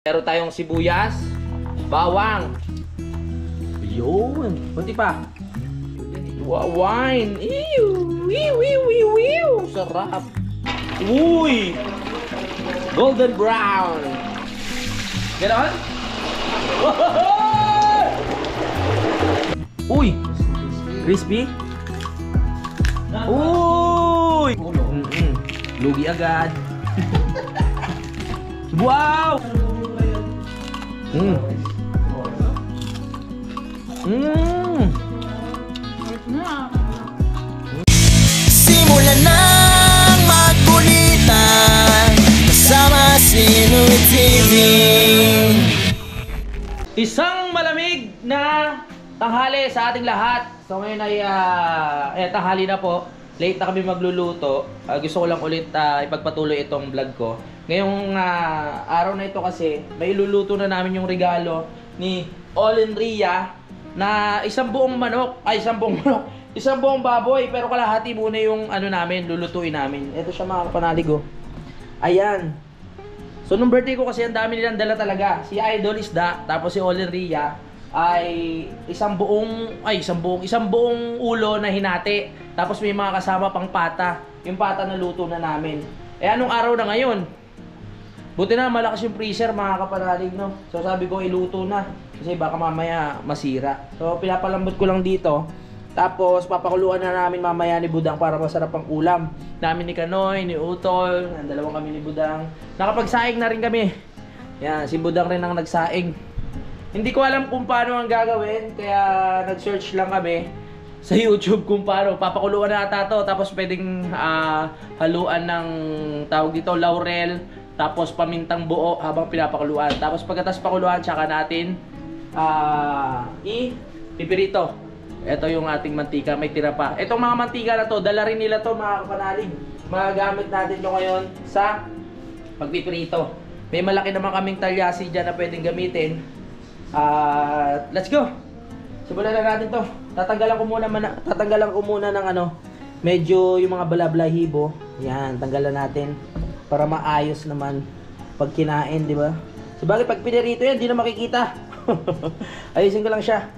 Meron tayong sibuyas, bawang. Yun. Kunti pa. Wow, wine. Ew. Ew. Sarap. Uy. Golden brown. Ganon? Uy. Crispy. Uy. Lugi agad. Wow. Simulan nang magkulitan kasama si Louie TV. Isang malamig na tanghali sa ating lahat. So ngayon ay tanghali na po. Late na kami magluluto. Gusto ko lang ulit ipagpatuloy itong vlog ko. Ngayong araw na ito kasi may iluluto na namin yung regalo ni Olin Ria na isang buong baboy, pero kalahati muna yung namin, lulutuin namin. Ito siya mga kapanalig, oh. Ayan. So nung birthday ko kasi ang dami nilang dala talaga. Si Idol Isda, tapos si Olin Ria ay isang buong ulo na hinati. Tapos may mga kasama pang pata. Yung pata na luto na namin. Anong araw na ngayon? Buti na malakas yung freezer mga kapanalig, no? So sabi ko iluto na kasi baka mamaya masira. So pinapalambot ko lang dito. Tapos papakuluan na namin mamaya ni Budang para masarap ang ulam. Namin ni Kanoy, ni Utol, ang dalawang kami ni Budang. Nakapagsaing na rin kami. Yan, si Budang rin ang nagsaing. Hindi ko alam kung paano ang gagawin, kaya nag-search lang kami sa YouTube kung paano. Papakuluan na ata to, tapos pwedeng haluan ng tawag dito, laurel, tapos pamintang buo habang pinapakuluan. Tapos pagkatapos pakuluan, tsaka natin pipirito. Ito yung ating mantika, may tira pa. Itong mga mantika na to, dala rin nila to mga kapanalig. Magagamit natin to ngayon sa pagpipirito. May malaki naman kaming talyasi dyan na pwedeng gamitin. Let's go! Simulan na natin to. Tatanggalan ko muna ng medyo yung mga balablahibo. Yan, tanggalan natin para maayos naman pag kinain, di ba? Sabagay pag pinirito yan, di na makikita. Ayusin ko lang siya.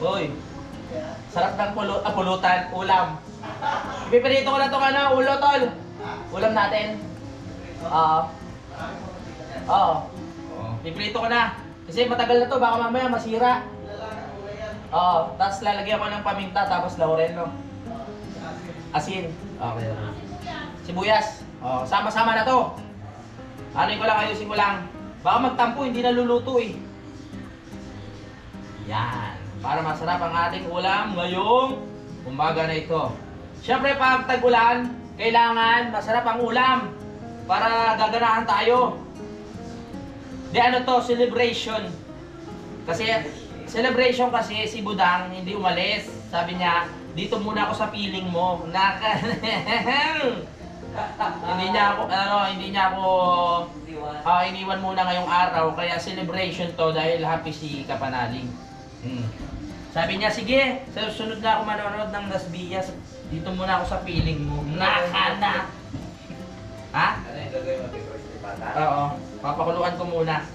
Hoy. Sarap ng pulutan, ulam. Ipipirito ko na itong ulo, tol. Ulam natin. Oo. Pipirito ko na. Kasi matagal na to, baka mamaya masira. Oo. Tapos lalagyan ko ng paminta, tapos laurel, no? Asin. Okay. Sibuyas. Oo. Sama-sama na to. Ano ko lang, ayusin ko lang. Baka magtampo, hindi naluluto eh. Yan. Para masarap ang ating ulam ngayong umaga na ito. Siyempre pag tag-ulan, kailangan masarap ang ulam para gaganahan tayo. Di celebration. Kasi celebration kasi si Budang hindi umalis. Sabi niya, dito muna ako sa piling mo. Hindi niya ako iniwan muna ngayong araw, kaya celebration to dahil happy si Kapanaling. Sabi niya, sige, sunod na ako manonood ng Las Villas. Dito muna ako sa piling mo. Nakana! Ha? Ano yung gagawin mo? Pata? Oo. Papakuluan ko muna.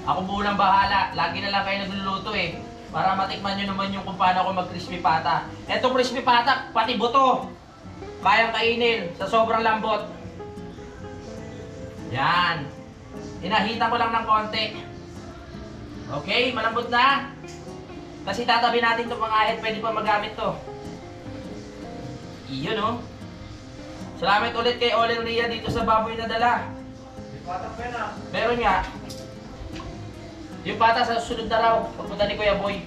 Ako munang bahala. Lagi na lang kayo nagluluto eh. Para matikman nyo naman yung kung paano ako mag-crispy pata. Etong crispy pata, pati buto. Kayang kainin sa sobrang lambot. Yan. Inahita ko lang ng konti. Okay, malambot na. Kasi tatabi natin itong mga ahit, pwede pa magamit to. Iyon, no? Salamat ulit kay Olin Ria dito sa baboy na dala. Meron nga. Yung pata sa susunod na raw, pagpunta ni Kuya Boy.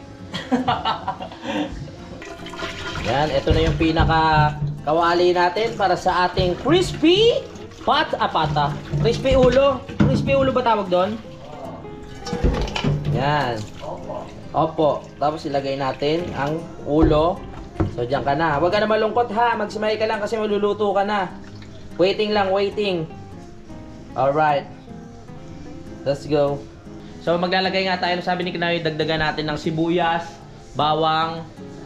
Yan, ito na yung pinaka kawali natin para sa ating crispy pata. Crispy ulo. Crispy ulo ba tawag doon? Yan. Opo. Tapos ilagay natin ang ulo. So diyan ka na. Huwag ka na malungkot ha. Mag-smile ka lang kasi maluluto ka na. Waiting lang, waiting. Alright. Let's go. So maglalagay nga tayo, sabi ni Kinawi, dagdagan natin ng sibuyas, bawang,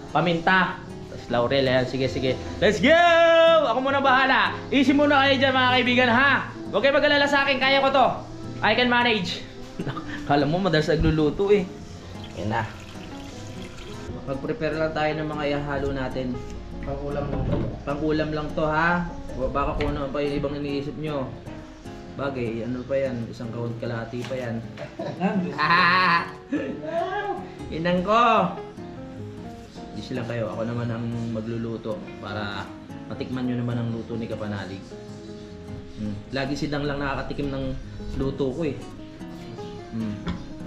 paminta. Tapos laurel, ayan. Sige, sige. Let's go! Ako muna bahala. Easy muna kayo dyan mga kaibigan, ha? Huwag kayo mag-alala sa akin, kaya ko to. I can manage. Kala mo, madalas nagluluto eh. Ayan na. Mag-prepare lang tayo ng mga ihahalo natin. Pang-ulam lang to. Pang-ulam lang to, ha? Baka kung ano pa yung ibang iniisip nyo. Bagay, ano pa yan? Isang kahon kalahati pa yan. Inang ko! Di lang kayo, ako naman ang magluluto para matikman nyo naman ang luto ni Kapanalig. Lagi sidang lang nakakatikim ng luto ko eh.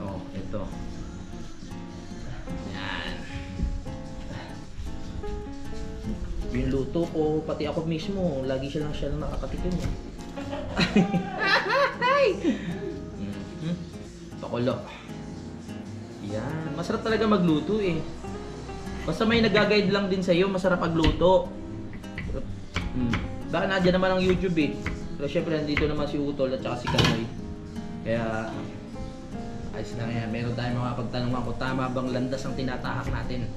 Oh, ito. Yan. Yung luto ko, pati ako mismo, lagi siya lang nakakatikim eh. Pakulo. Yan, masarap talaga magluto eh. Basta may nag-guide lang din sa'yo, masarap magluto. Baka nandiyan naman ang YouTube eh. Pero syempre nandito naman si Utol at saka si Kanoy. Kaya ayos na yan. Meron tayong mga pagtanungan kung tama bang landas ang tinatahak natin.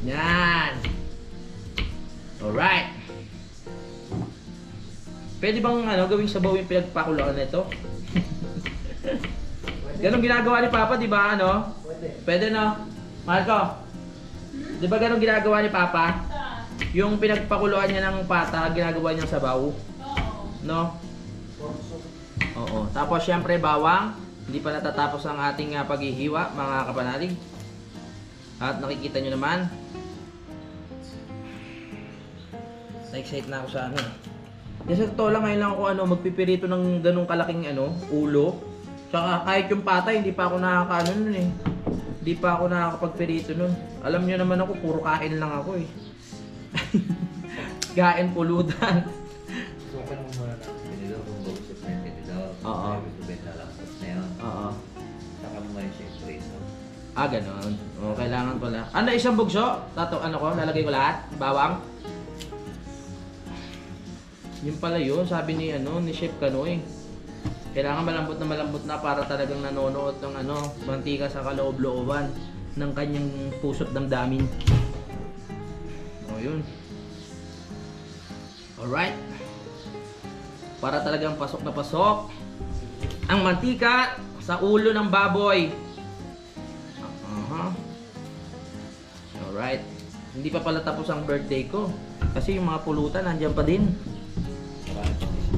Yan. Alright. Pwede bang gawing sabaw yung pinagpakulaan nito? Ganun ginagawa ni Papa, di ba Pwede no? Mahal ko. Di ba ganun ginagawa ni Papa? Yung pinagpakuluan niya ng pata, ginagawa niyang sabaw. No? Oo. Tapos syempre bawang. Hindi pa natatapos ang ating paghihiwa, mga kapanalig. At nakikita nyo naman. Na-excite na ako sa Kasi sa totoo lang, ngayon lang ako magpipirito ng ganung kalaking ulo. Tsaka kahit yung pata, hindi pa ako nun eh. Hindi pa ako nakakapagpirito nun. Alam nyo naman ako, puro kain lang ako eh. Kain pulutan. Sukan mo muna na. Pinilo kung buksit na yung pinilo. Oo. Benta lang. Tapos na yun. Oo. Saka mo nga yung syempre. Ganon. O, kailangan ko lang. Isang bugso? Lalagay ko lahat? Bawang? Yun pala yun, sabi ni Chef Kanoy. Kailangan malambot na para talagang nanonood ng mantika sa kaloob-looban ng kanyang puso't damdamin. O yun. Alright. Para talagang pasok na pasok ang mantika sa ulo ng baboy. Alright. Hindi pa pala tapos ang birthday ko. Kasi yung mga pulutan nandiyan pa din.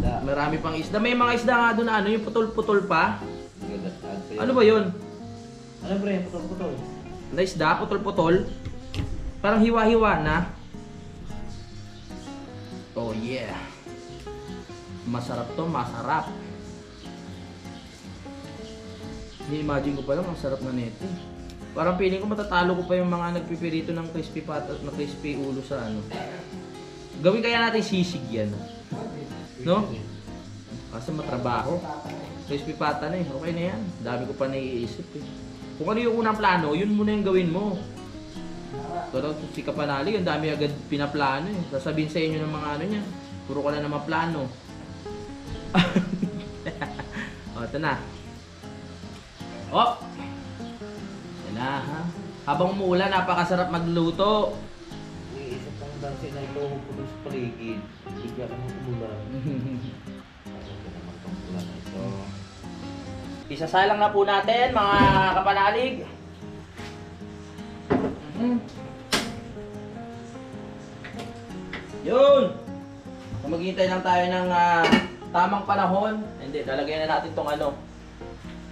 Marami pang isda. May mga isda nga doon na yung putol-putol pa. Ano ba yun? Ano pre? Putol-putol. Na isda, putol-putol. Parang hiwa-hiwa na. Oh yeah. Masarap to, masarap. Ni-imagine ko pa lang, ang sarap na nito. Parang feeling ko matatalo ko pa yung mga nagpipirito ng crispy pata at na crispy ulo sa Gawin kaya natin sisig yan. No? Kasi matrabaho. Crispy pata na eh. Okay na yan. Dami ko pa naiisip eh. Kung ano yung unang plano, yun muna yung gawin mo. Pero si Kapanalig, ang dami agad pinaplano eh. Sasabihin sa inyo ng mga niya. Puro ka na naman plano. Ito na. Yan na ha. Habang umuulan, napakasarap magluto. Iisip lang dahil na ito ko sa paligid. Bigyan ka ng umulan. So, isasalang na po natin mga kapanalig. Yun! Maghihintay lang tayo ng tamang panahon. Hindi, lalagyan na natin tong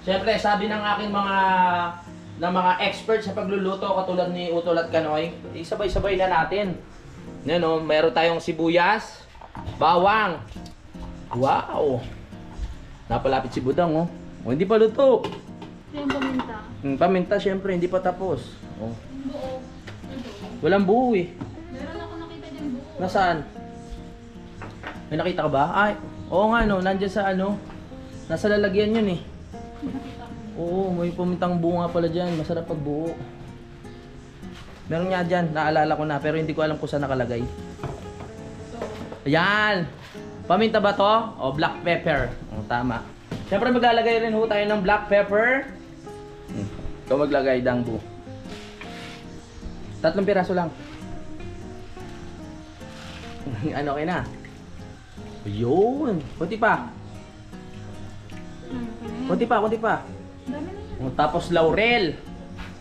Siyempre, sabi ng aking mga expert sa pagluluto katulad ni Utol at Kanoy, isabay-sabay na natin. Yan meron tayong sibuyas, bawang. Wow! Napalapit si Budang hindi pa luto. Yung paminta. Paminta syempre hindi pa tapos. Buo. Walang buo eh. Meron ako nakita din buo. Nasaan? May nakita ka ba? Ay, oo nga nandiyan sa nasa lalagyan yun eh. Oo, may pamintang buo nga pala dyan. Masarap pag buo. Meron nga dyan, naalala ko na pero hindi ko alam kung saan nakalagay. Ayan! Paminta ba to? O black pepper. Tama. Siyempre maglalagay rin tayo ng black pepper. Ikaw maglagay, Dangbu. 3 piraso lang. Ano kayo na? Yun. Kunti pa. Kunti pa, kunti pa. Dami na yan. Tapos laurel.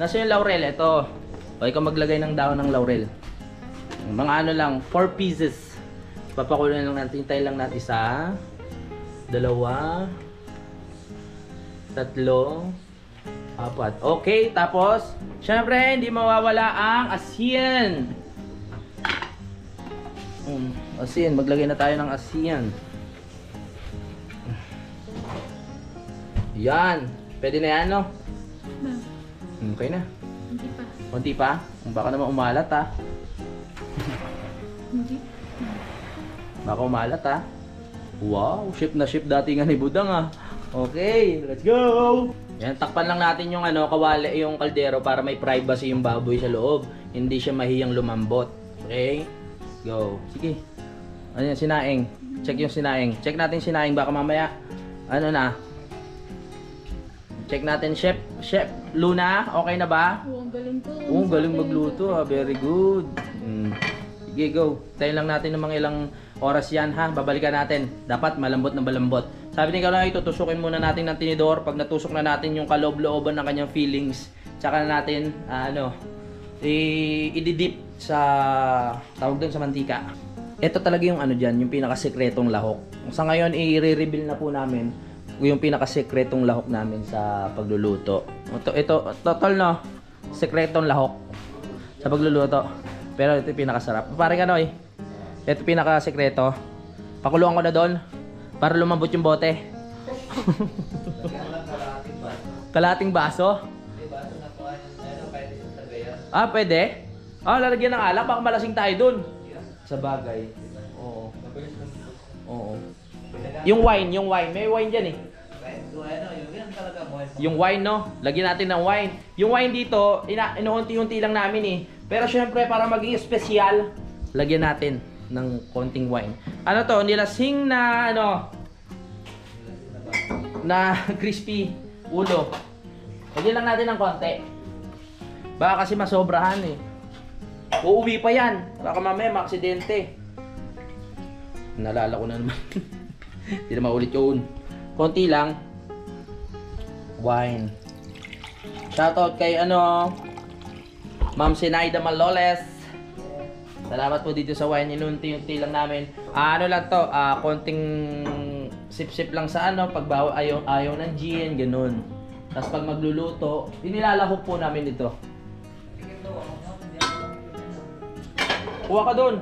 Nasaan yung laurel? Ito. O ikaw maglagay ng dahon ng laurel. Mga ano lang, 4 pieces. Papakuloy lang natin. Hintayin lang natin 1, 2, 3, 4. Okay, tapos, syempre, hindi mawawala ang asin. Asin, maglagay na tayo ng asin. Yan. Pwede na yan, no? Okay na. Hindi pa. Kunti pa? Baka naman umalat, ha? Hindi. Baka umalat, ha? Wow, ship na ship dati nga ni Budang, ha? Okay, let's go! Yan, takpan lang natin yung kawali, yung kaldero para may privacy yung baboy sa loob. Hindi siya mahiyang lumambot. Okay? Go. Sige. Ano yan, sinaing. Check yung sinaing. Check natin yung sinaing, baka mamaya, check natin, Chef Luna, okay na ba? Oo, ang galing to. Oo, galing magluto, ha. Very good. Sige, go. Tayo lang natin ng mga ilang oras yan, ha. Babalikan natin. Dapat malambot na malambot. Sabi ni Kalay, tutusukin muna natin ng tinidor. Pag natusok na natin yung kaloob-looban ng kanyang feelings, tsaka na natin, i-dip sa, tawag doon sa mantika. Ito talaga yung dyan, yung pinakasekretong lahok. Sa ngayon, i-reveal na po namin yung pinakasekretong lahok namin sa pagluluto. Ito total, no? Sekretong lahok sa pagluluto. Pero ito yung pinakasarap. Parang ito pinakasekreto. Pakuluan ko na doon para lumambot yung bote. Kalating baso? Ah, pwede? Ah, lalagyan ng alak. Baka malasing tayo doon. Sa bagay. Oo. Oo. Yung wine. May wine dyan, eh. Yung wine, no? Lagyan natin ng wine. Yung wine dito, inuunti-unti lang namin, eh. Pero syempre, para maging espesyal, lagyan natin ng konting wine. Ano to? Nilasing na, na crispy ulo. Lagyan lang natin ng konti. Baka kasi masobrahan, eh. Uuwi pa yan. Baka mamaya maaksidente. Nalala ko na naman. Hindi na maulit yun. Konti lang. Wine. Shoutout kay Ma'am Sinaida Maloles. Salamat po dito sa wine. Inunti-unti lang namin. Lang to, konting sip-sip lang sa pag ayaw ng gin, ganun. Tapos pag magluluto, inilalahok po namin dito. Kuha ka dun.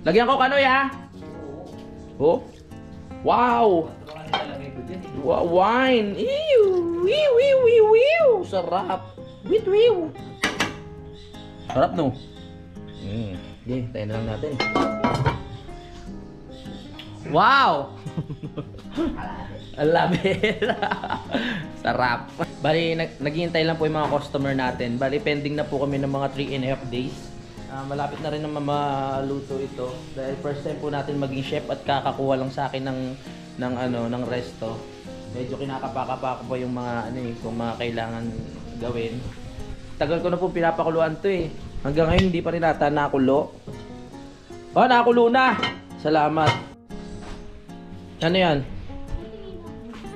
Lagyan ko kanoy, ha? Oh. Wow! Wine! Ew! Ew! Ew! Ew! Ew! Sarap! Wit! Ew! Sarap, no? Okay, tayo na lang natin. Wow! Ang labit! Sarap! Bali, naghihintay lang po yung mga customer natin. Bali, pending na po kami ng mga 3.5 days. Malapit na rin na maluto ito. Dahil first time po natin maging chef at kakakuha lang sa akin ng resto. Medyo kinakapaka-paka po yung mga kung mga kailangan gawin. Tagal ko na po pinapakuluan to, eh. Hanggang ngayon hindi pa rin nata nakulo. Oh, nakulo na. Salamat. Ano yan?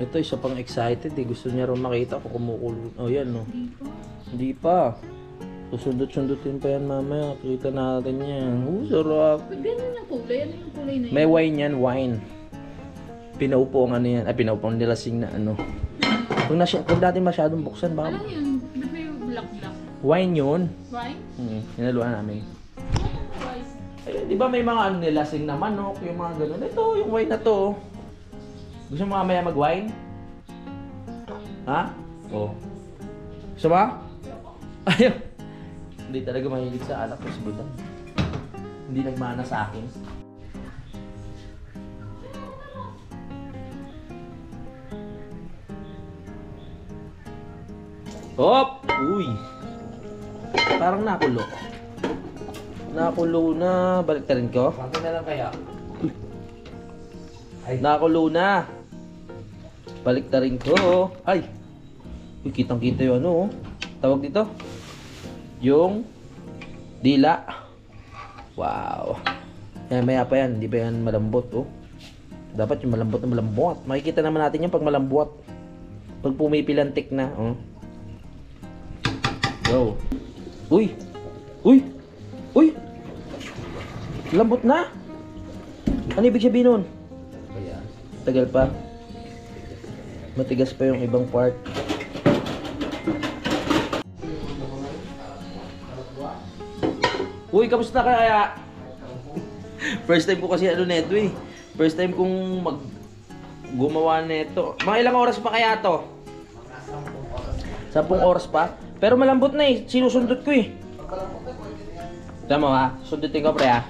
Ito isa pang excited, eh. Gusto niya rin makita ko kumukulo. Oh, yan, no. Hindi pa. Susundot-sundutin pa yan mamaya. Kita natin yan. Sarap. Ba't ganun yung kulay? Ano yung kulay na yun? May wine yan, wine. Pinaupo ang yan. Ay, pinaupo ang nilasing na Kung dati masyadong buksan, baka... Ano yun? Ba't may black-black? Wine yun. Wine? Hinaluan namin. Rice. Ay, di ba may mga nilasing na manok, yung mga ganun. Ito, yung wine na to. Gusto mo mamaya mag-wine? Ha? Oo. Gusto ba? Ayaw. Hindi talaga mahilig sa alak ko si Budang. Hindi nagmana sa akin. Hop! Uy! Parang nakulo. Nakulo na. Balik na rin ko. Bakit na lang kaya? Nakulo na. Balik na rin ko. Ay! Uy, kitang-kita yung ano, oh. Tawag dito? Yung dila. Wow. Maya pa yan, hindi pa yan malambot, oh. Dapat yung malambot na malambot. Makikita naman natin yan pag malambot. Pag pumipilantik na, oh. Go. Uy! Uy! Uy! Lambot na! Ano ibig sabihin nun? Kaya, Tagal pa. Matigas pa yung ibang part. Uy, kamusta kaya? First time ko kasi ano neto eh. First time kong gumawa neto. Mga ilang oras pa kaya to? 10 oras pa? Pero malambot na eh. Sinusundot ko eh. Tama ha? Sundutin ko pre ha?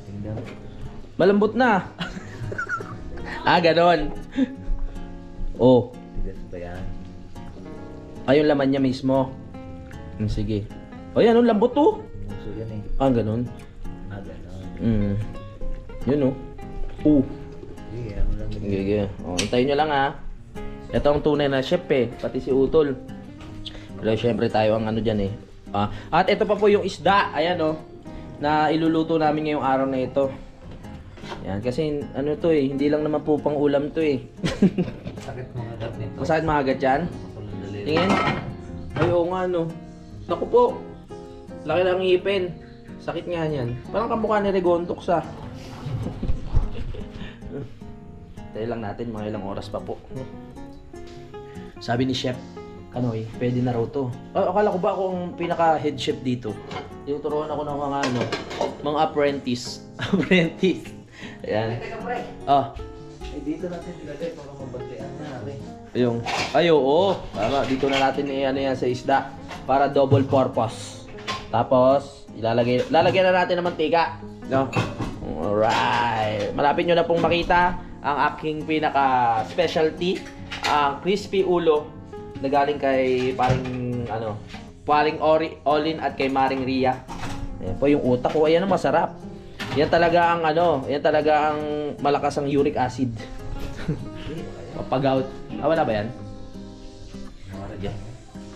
tingnan. Malambot na. Ah, ganon. Oh. Tigas pa yan. Ay, yung laman niya mismo. Sige. O yan, ang lambot to. Puso yan eh. Ah, ganon. Gano'n. Yun oh. Oh. Sige, ano lang yun. Sige. O, hintayin nyo lang ha. Ito ang tunay na chef eh. Pati si Utol. Pero syempre tayo ang ano dyan eh. At ito pa po yung isda. Ayan oh. Na iluluto namin ngayong araw na ito. Yan. Kasi ano to eh. Hindi lang naman po pang ulam to eh. Sakit mga gat nito. Masakit mahagat yan. Makulong daliri. Tingin. Ay, oo nga no. Naku po. Laki lang ngipin. Sakit nga niyan. Parang kamukha ni Regontox ah. Tayo lang natin, mga ilang oras pa po. Sabi ni Chef Kanoy, pwede na raw to. Akala ko ba ako ang pinaka head chef dito? Tinuturuan ako ng mga ano, mga apprentice. Apprentice. Ayan. Ah, Eh, dito natin nilagay para mabantian na natin. yung, ay oo, tama, dito na natin ano yan sa isda para double purpose. Tapos, lalagyan na natin ng mantika. No? Alright. Malapit nyo na pong makita ang aking pinaka specialty, ang crispy ulo na galing kay paring Olin at kay Maring Ria. Ayan po yung utak ko. Ayan ang masarap. Yan talaga ang yan talaga ang malakas ang uric acid. Pag-out. Wala ba yan? Yeah.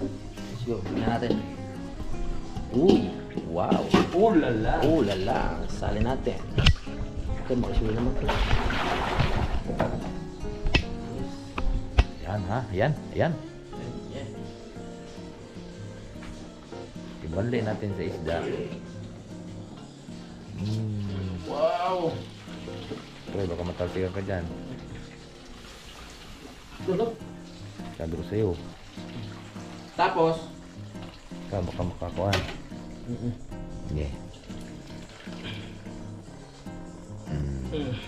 Let's go. Tingnan natin. Uy! Wow! Oh lala! Oh lala! Sali natin. Ito, makisulo naman ito. Yan ha, yan, yan. Yeah. Ibanli natin sa isda. Wow! Pero baka matalsikan ka dyan. Tulog. Sabi ko sa'yo. Tapos, Baka makakuhan. Yeah.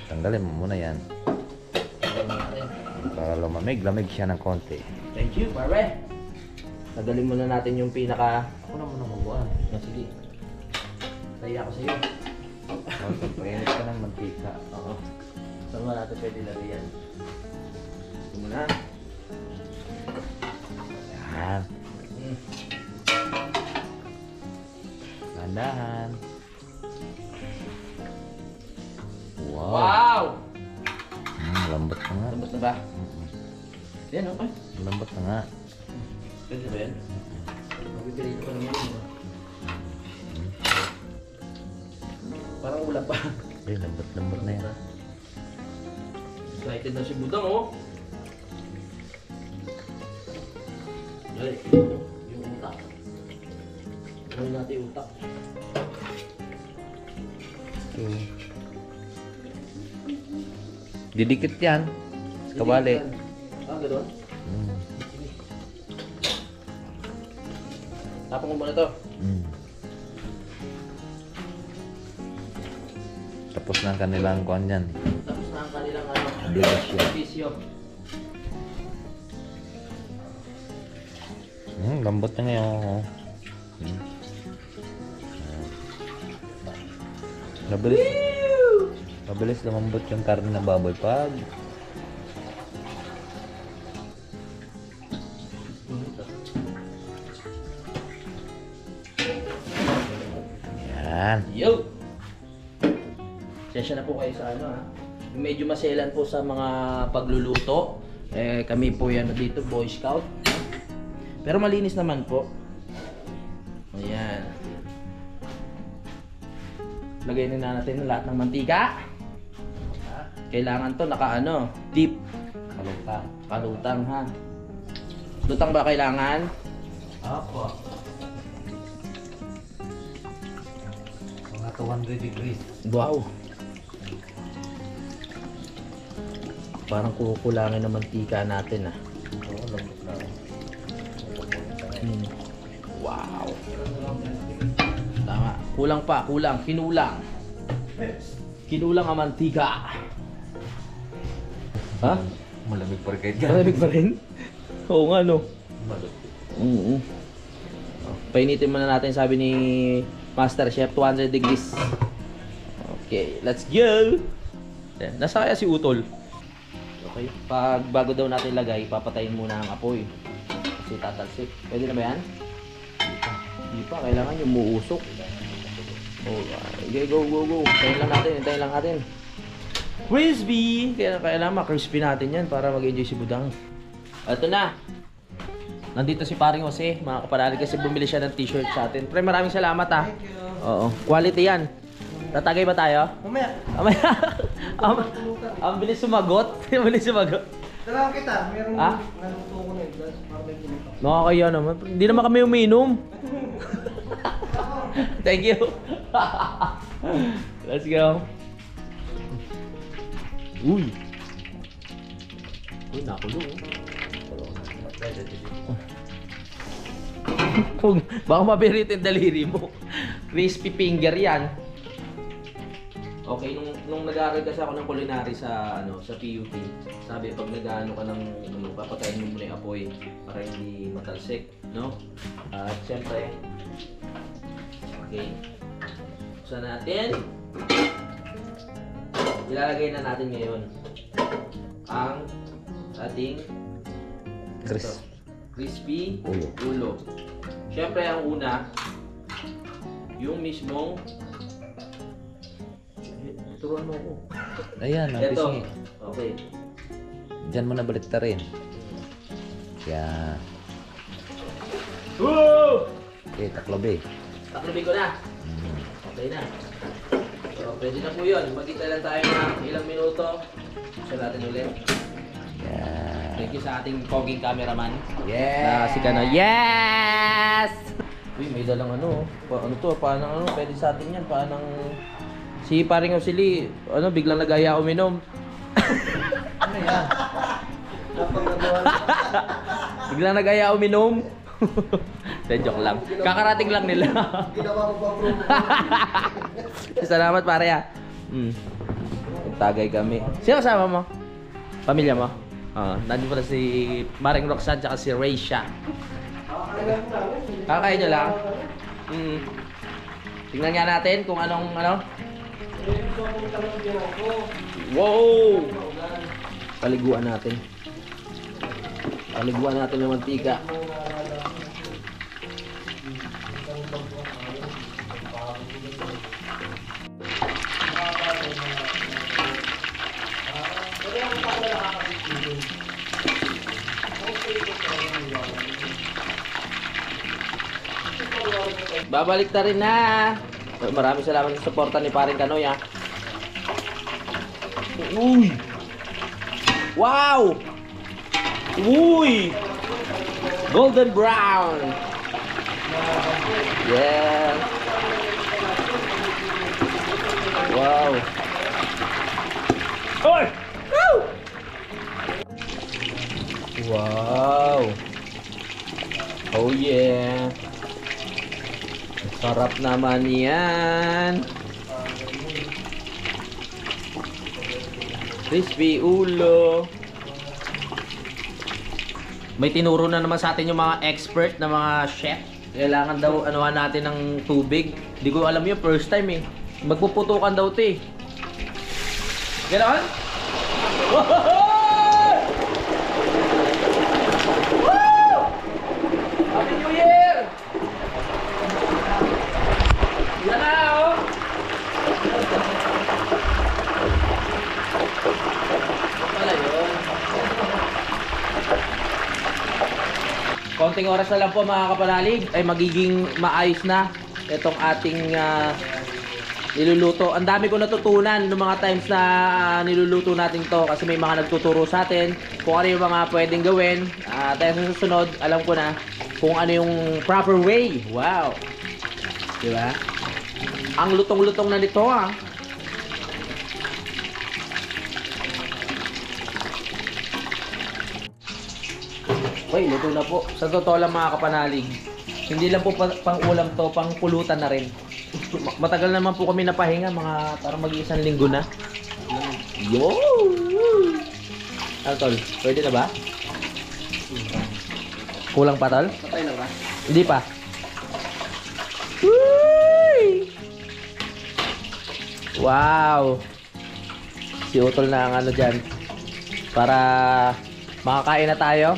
Tanggalin mo muna yan. Para lamig siya ng konti. thank you, pare. Tagalin muna natin yung pinaka... Ako na muna magbuhan. Sige. Taya ako sa'yo. Pag-init ka ng mantika. Oo. Saan ba natin pwede lagyan? Ito muna. Yan. Landahan. Wow. Wow! Lambot na nga. Lambot na ba? Yan, okay. Lambot na nga. Pwede ba yan? Magpipilito ko naman yun. Parang ulap pa. Eh, lambot na yan. Excited na si Budang, oh. Ay, yung utak. Gawin natin yung utak. Didikit yan. Kabali. Ah, gano'n? Tapos mo muna to. Tapos na ang kanilang kuhan yan. Tapos na ang kanilang ano. Obligasyon. Ofisyo. Lambot na ngayon. Mabilis lumambot yung karne ng baboy pag yan. Yo! Sesya na po kayo sa ano ha. Yung medyo maselan po sa mga pagluluto. Kami po yan dito, Boy Scout. Pero malinis naman po. Ayan. Lagay na natin lahat ng mantika. Kailangan to naka deep. Malutang. Kalutang ha. Lutang ba kailangan? Apo. Mga 200 degrees. Wow. Parang kukulangin ng mantika natin ah. Oo, lambot lang. Wow. Tama. Kulang pa, kulang. Kinulang. Kinulang ang mantika. Ha? Malamig pa rin kahit yan. Malamig pa rin? Oo nga no. Malamig. Painitin muna natin sabi ni Master Chef 200 degrees. Okay, let's go. Yan. Nasa kaya si Utol? Okay. Pag bago daw natin lagay, papatayin muna ang apoy. Kasi tatalsik. Pwede na ba yan? Hindi pa. Kailangan yung muusok. Okay, go. Hintayin lang natin. Crispy! Kailangan ma-crispy natin yan para mag-enjoy si Budang. Ito na. Nandito si Paring Jose, mga kapanali, kasi bumili siya ng t-shirt sa atin. Pre, maraming salamat ah. Oo. Quality yan. Tatagay ba tayo? Mamaya. Ang bilis sumagot. Ang bilis sumagot. Dalawa kita. Meron Ah? naluto ko na yung glass para may kinuha. Nakakaya naman. Hindi naman kami umiinom. Thank you. Let's go. Uy, nakulo. Baka mabirit yung daliri mo. Crispy finger yan. Okay, nung nag-aaral kasi ako ng culinary sa sa PUP, sabi pag nag-aano ka ng papatayin mo muna yung apoy para hindi matalsik, no? At syempre, okay. Buksan natin. Ilalagay na natin ngayon ang ating crispy ulo. Syempre ang una, yung mismong turuan mo ko. Ayan, ang Ito. pisngi. Okay. Diyan mo na balik ta rin. Yan. Woo! Okay, taklobe. Taklubin ko na. Okay na. So, pwede na po yun. Magkita lang tayo ng ilang minuto. Buksan natin ulit. Yan. Thank you sa ating poging cameraman. Yeah. Si Kano. Yes! Uy, may dalang ano to, paanang pwede sa atin yan, paanang si Paring Osili, biglang nag-aya uminom. Ano yan? Biglang nag-aya uminom. Then joke lang. Kakarating lang nila. Ginawa mo ba bro? Salamat pare ah. Tagay kami. Sino kasama mo? Pamilya mo? Nandito pala si Maring Roxanne at si Raisha. Kakain nyo lang? Tingnan nga natin kung anong Wow! Paliguan natin. Paliguan natin ng mantika. Babalik na rin na. Maraming salamat sa suporta ni Paring Kanoy ah. Uy! Wow! Uy! Golden brown! Yeah! Wow! Oy! Woo! Wow! Oh yeah! Sarap naman yan! Crispy ulo. May tinuro na naman sa atin yung mga expert na mga chef. Kailangan daw anuhan natin ng tubig. Hindi ko alam yun, first time eh. Magpuputukan daw 'to eh. Ganon? Woo! Happy New Year! Yan na oh! Pala yun. konting oras na lang po mga kapanalig ay magiging maayos na itong ating niluluto. Ang dami ko natutunan ng mga times na niluluto natin to kasi may mga nagtuturo sa atin kung ano yung mga pwedeng gawin. Dahil sa susunod, alam ko na kung ano yung proper way. Wow! Diba? Ang lutong-lutong na nito ah. Uy, luto na po. Sa totoo lang mga kapanalig, hindi lang po pang ulam to, pang pulutan na rin. Matagal naman po kami napahinga, mga parang mag-iisang linggo na. Yo! Ano tol? Pwede na ba? Kulang pa tol? Patay na ba? Hindi pa. Uy! Wow! Si Utol na ang ano dyan. Para makakain na tayo.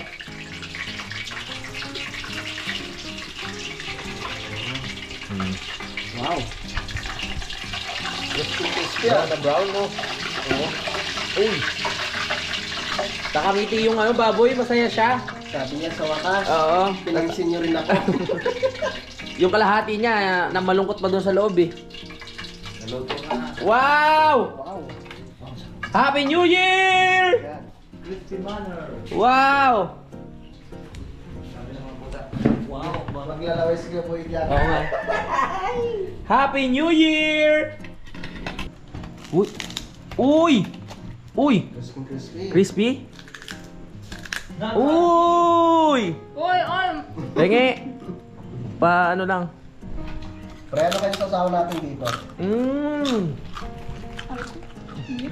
Wow. Brown na brown mo. Oo. Uy! Nakamiti yung ano, baboy, masaya siya. Sabi niya sa wakas, Oo. pinansin niyo rin ako. Yung kalahati niya, na malungkot pa doon sa loob eh. Naluto na. Wow! Wow. Happy New Year! Yan. Crispy manner. Wow! Sabi ng mga puta. Wow. Maglalaway sige po yan. Oo nga. Happy New Year! Uy! Uy! Uy! Crispy crispy. Crispy? Uy! Oy, oy! Pengi! Pa ano lang? Pre, ano kayo sasawa natin dito? Mmm!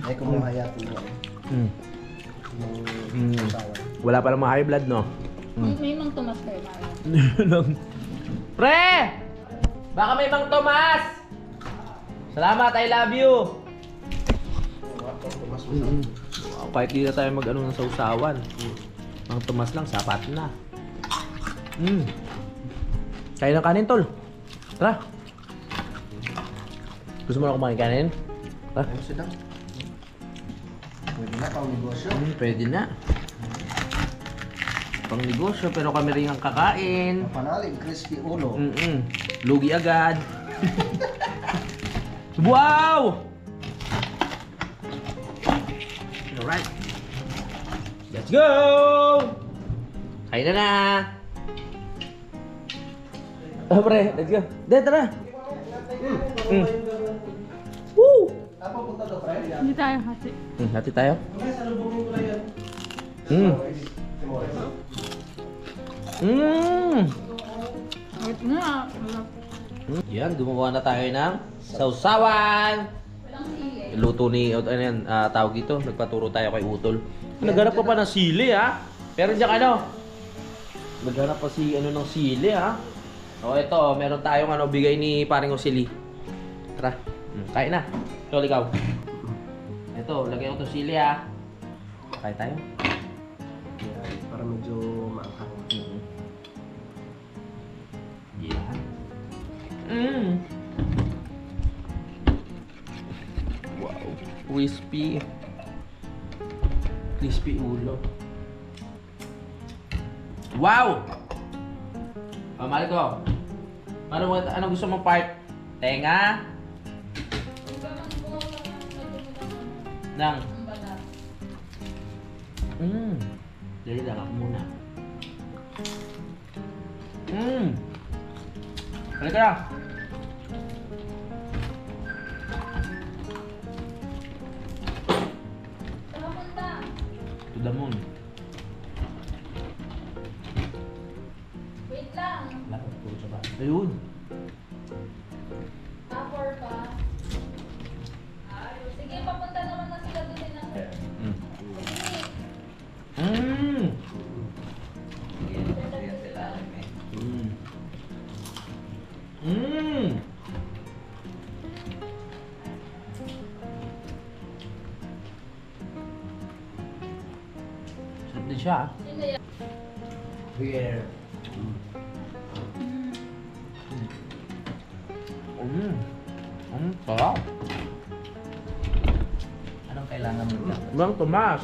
Ay, kumuhaya po mo. Mm. Yung sasawa. Wala pa namang high blood, no? May mang Tomas kayo, Mara. Pre! Baka may Mang Tomas! Salamat, I love you! Kahit di na tayo mag-ano ng sausawan. Mang Tomas lang, sapat na. Kain ng kanin, tol. Tara. Gusto mo na kumain kanin? Tara. Ayun sila. Pwede na pang negosyo. Pwede na. Pang negosyo, pero kami rin ang kakain. Panalig, crispy ulo. Lugi agad. Wow! Alright. Let's go! Kain na na! Pre, let's go. Dito, tara. Woo! Apa punta to, pre? Hindi tayo hati. Hati tayo. Wait nga. Yan, gumawa na tayo ng sausawan. Luto ni, ano yan, tawag dito, nagpaturo tayo kay Utol. Naghanap pa ng sili ha. Pero diyan ano, naghanap pa si ano ng sili ha. O ito, meron tayong ano, bigay ni paring Osili. Tara, kain na. Ito, ikaw. Ito, lagyan ko itong sili ha. Kain tayo. Yan, para medyo maanghang. Yan. Wow, crispy. Crispy ulo. Wow! Mahal ko. Ano gusto mong part? Tenga? Nang? Dali lang ako muna. Halika na. To the moon. Wait lang. Lapot ko sa ba? Ayun. Tapor pa. Sige, papunta naman na sila doon na. Sarap din siya ah. Here. Sarap. Anong kailangan mo lang? Bang Tomas.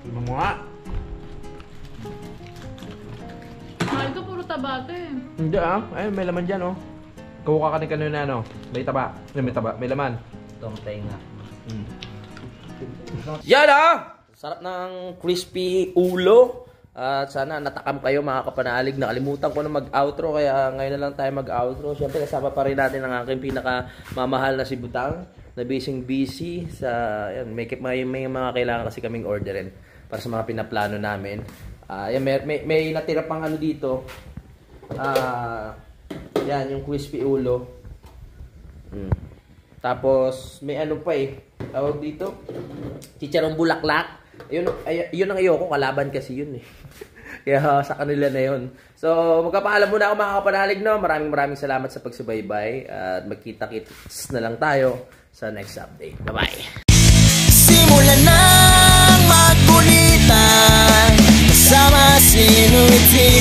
Tignan mo nga. Kala ko puro taba to eh. Hindi ah. Ay, may laman dyan oh. Kuha ka kanina ano. May taba. May taba. May laman. Tompay nga. Yan ah! Sarap ng crispy ulo. At sana natakam kayo mga kapanalig. Nakalimutan ko na mag-outro kaya ngayon na lang tayo mag-outro. Siyempre kasama pa rin natin ang aking pinakamamahal na si Butang. Na busy sa yan, may mga kailangan kasi kaming orderin para sa mga pinaplano namin. Yan, may natira pang ano dito. Yan, yung crispy ulo. Tapos, may ano pa eh. Tawag dito. Chicharong bulaklak. Yun ang ayoko. Kalaban kasi yun eh. Kaya sa kanila na yun. So, magkapaalam muna ako mga kapanalig, no? Maraming salamat sa pagsubaybay. At magkita-kits na lang tayo sa next update. Bye-bye! Simulan ng magkulitan kasama si Inuit TV.